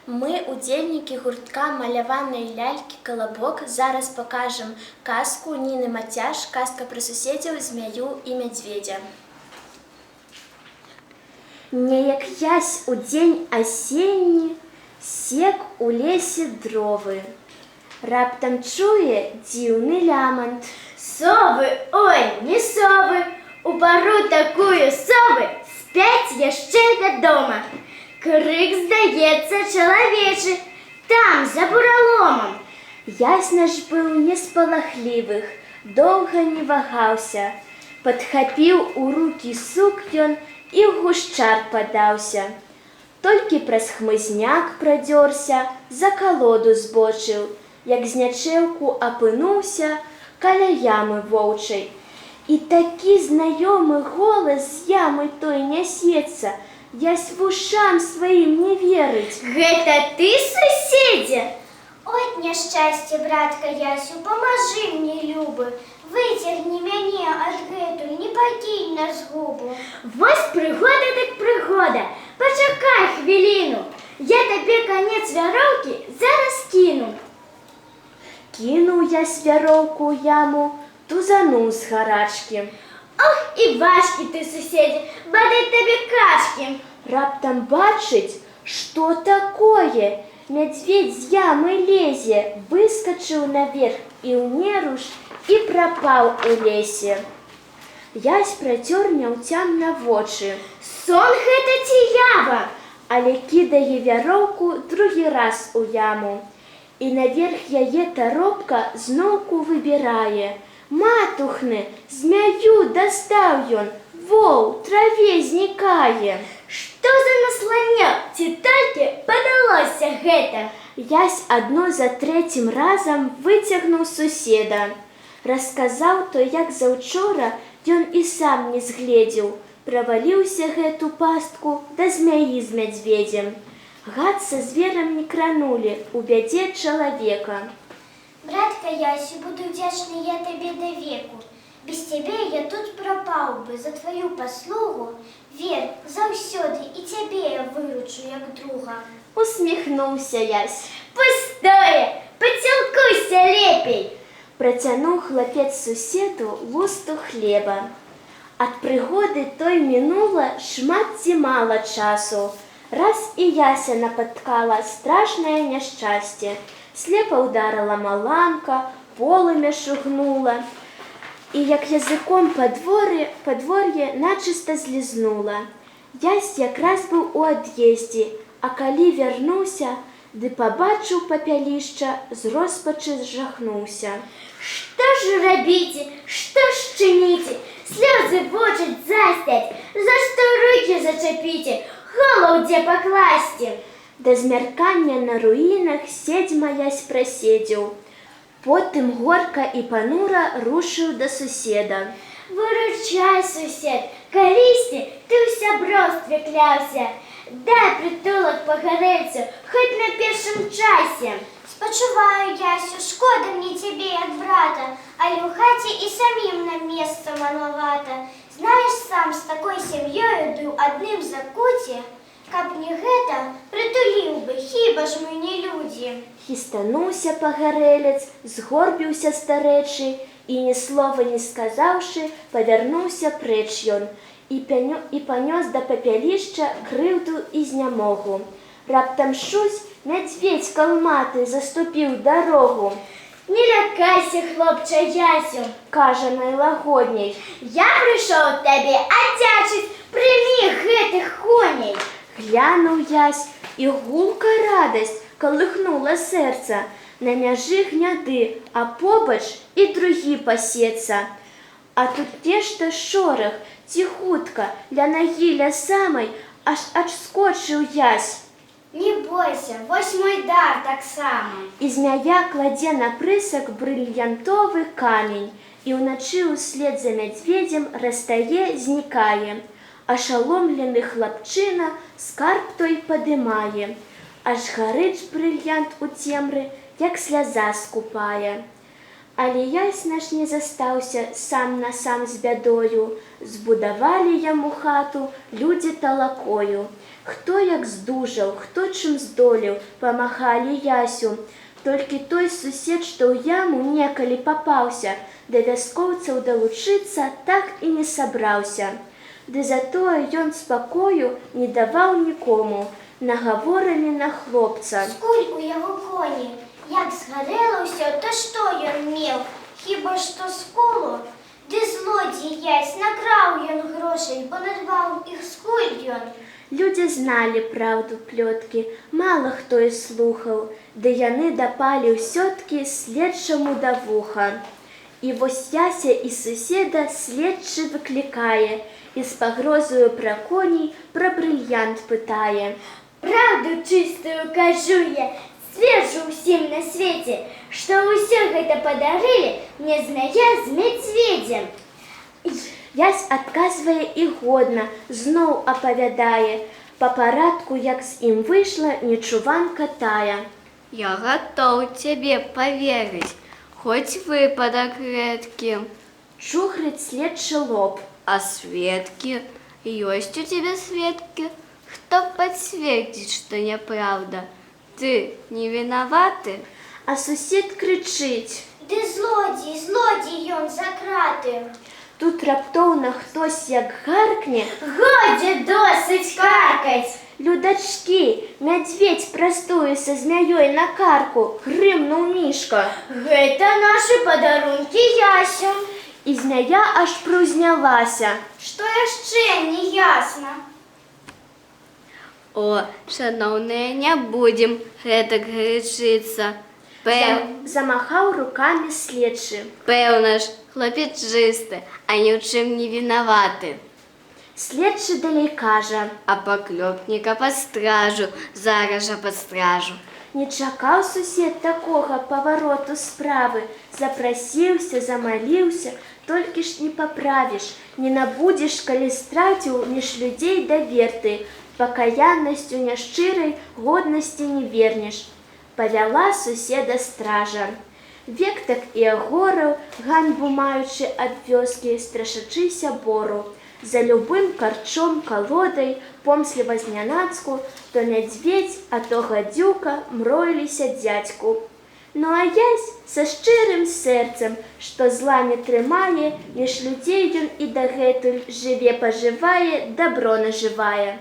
Мы, удзельнікі гуртка маляванай лялькі «Колобок», зараз покажем казку Ніны Мацяж «Казка про суседзяў, змяю і мядзведзя». Неяк ясь у дзень асенні сек у лесе дровы. Раптам чуе дзіўны лямант. Совы, ой, не совы, у пару такую совы спяць яшчэ вядома. Крык, здаецца, чалавечы, там, за бураломам. Ясна ж быў не з палахлівых, доўга не вагаўся. Падхапіў у рукі сук ён і ў гушчар падаўся. Толькі праз хмызняк прадзёрся, за калоду збочыў, як з нячэўку апынуўся каля ямы воўчай. І такі знаёмы голас з ямы той нясецца, ясь вушам сваім не верыць. Гэта ты, суседзе? От няшчасце, братка Ясю, памажы мне, любы, выцягні мяне адгэтуль, не пакінь на згубу. Вось прыгода так прыгода, пачакай хвіліну, я табе канец вяроўкі зараз кіну. Кінуў ясь вяроўку ў яму, тузануў з гарачкі. Ох, і важкі ты, суседзе, бадай табе качкі. Раптам бачыць, што такое? Мядзведь з ямы лезе, выскачыў наверх і ў неруш і прапаў у лесе. Ясь працёр няўцямна вочы. Сон гэта ці ява? Але кідае вяроўку другі раз у яму. І наверх яе таропка зноўку выбірае. Матухны, змяю дастаў ён, воў, траве знікае. Што за насланя, ці толькі падалося гэта? Ясь адно за трэцім разам выцягнуў суседа. Расказаў той, як заўчора ён і сам не згледзеў. Праваліўся гэту пастку да змяі з мядзведзем. Гад са зверам не кранулі, у бядзе чалавека. Братка Ясю, буду вдячны я табе да веку. Без цябе я тут прапаў бы за тваю паслугу. Вер, заўсёды і цябе я выручу як друга. Усміхнуўся ясь. Пустое, пацілкуйся лепей. Працянуў хлапец суседу лусту хлеба. Ад прыгоды той мінула шмат ці мала часу. Раз і Яся напаткала страшнае няшчасце. Слепа ударила маланка, полымя шугнула. І як языком падвор'е начыста злізнула. Ясь якраз быў у ад'ездзе, а калі вярнуўся, ды пабачыў папялішча, з роспачы зжахнуўся. Што ж рабіце, што ж чыніце? Слёзы вочаць застяць, за што рукі зачапіце, галаў дзе пакласці? Да змяркання на руінах седзьма ясь праседзеў. Потым горка і панура рушыў да суседа. Выручай, сусед, калісьці ты ў сяброўстве кляўся. Дай прытулак пагарэльцу, хоць на першым часе. Спачуваю, Ясю, шкода мне цябе як брата, але ў хаце і самім на месца малавата. Знаеш сам, з такой сям'ёю ды ў адным закуце, каб не гэта, прытуліў бы, хіба ж мы не людзі. Хістануўся пагарэлец, згорбіўся старэчы і, ні слова не сказаўшы, павярнуўся прэч ён і панёс да папялішча крыўду і знямогу. Раптам шусь, мядзведь калматы заступіў дарогу. Не лякайся, хлопча Ясю, кажа найлагодней. Я прыйшоў табе аддзячыць, прымі гэтых коней. Глянуў ясь, і гулка радасць калыхнула сэрца. На мяжы гняды, а побач і другі пасецца. А тут нешта шорах, ціхутка, ля нагі ля самай, аж адскочыў ясь. Не бойся, вось мой дар таксама. І змяя кладзе на прысак брыльянтовы камень, і ўначы ўслед за мядзведзем растае, знікае. Ашаломлены хлапчына скарб той падымае, аж гарыць брыльянт у цемры, як сляза скупае. Але ясь наш не застаўся сам на сам з бядою. Збудавалі яму хату людзі талакою. Хто як здужаў, хто чым здолеў, памагалі ясю. Толькі той сусед, што ў яму некалі папаўся, да вяскоўцаў далучыцца так і не сабраўся. Ды затое ён спакою не даваў нікому, нагаворылі на хлопца. Скуль у яго коні, як згарэла ўсё, то што ён меў? Хіба што скулу? Ды злодзей ясь, накраў ён грошай, бо надбаў іх скуль ён. Людзі зналі праўду плёткі, мала хто і слухаў, ды яны дапалі ўсё-ткі следчаму да вуха. І вось яся і суседа следчы выклікае, і з пагрозаю пра коней, пра брыльянт пытае. Правду чыстую кажу я, свежу ўсім на свеце, што ўсё гэта падарылі мне змяя з медведзем. Ясь адказвае і годна, зноў апавядае, па парадку, як з ім выйшла нечуванка тая. Я готов тебе поверить, хоть выпадок редкий. Чухрыць следчы лоб. А Светки? Есть у тебя Светки? Кто подсветит, что неправда? Ты не виноваты? А сусед крычыць. Ды злодзей, злодзей ён за краты. Тут раптоўна хтось як гаркне. Годзе досыць каркаць! Людачкі, мядзведзь прастуе са змяёй на карку, грымнуў Мішка. Гэта нашы падарункі ясю. І змяя аж прыўзнялася. Што яшчэ не ясна? О, шановные, не будем гэтак гарачыцца. Замахаў рукамі следчы. Пэўна ж, хлопец чысты, а ні ў чым не вінаваты. Следчы далей кажа. А паклёпніка пад стражу, зараз жа пад стражу. Не чакаў сусед такога павароту справы. Запрасіўся, замаліўся, толькі ж не паправіш, не набудзеш, калі страціў між людзей давер ты, пакаяннасцю няшчырай годнасці не вернеш. Павяла суседа стража. Век так і агораў, ганьбу маючы ад вёскі, страшачыся бору. За любым карчом, калодай, помсліва знянацку, то мядзведзь, а то гадзюка мроіліся дзядзьку. Ну а ясь са шчырым сэрцам, што зла не трымае, між людзей ён і дагэтуль жыве-пажывае, дабро нажывае.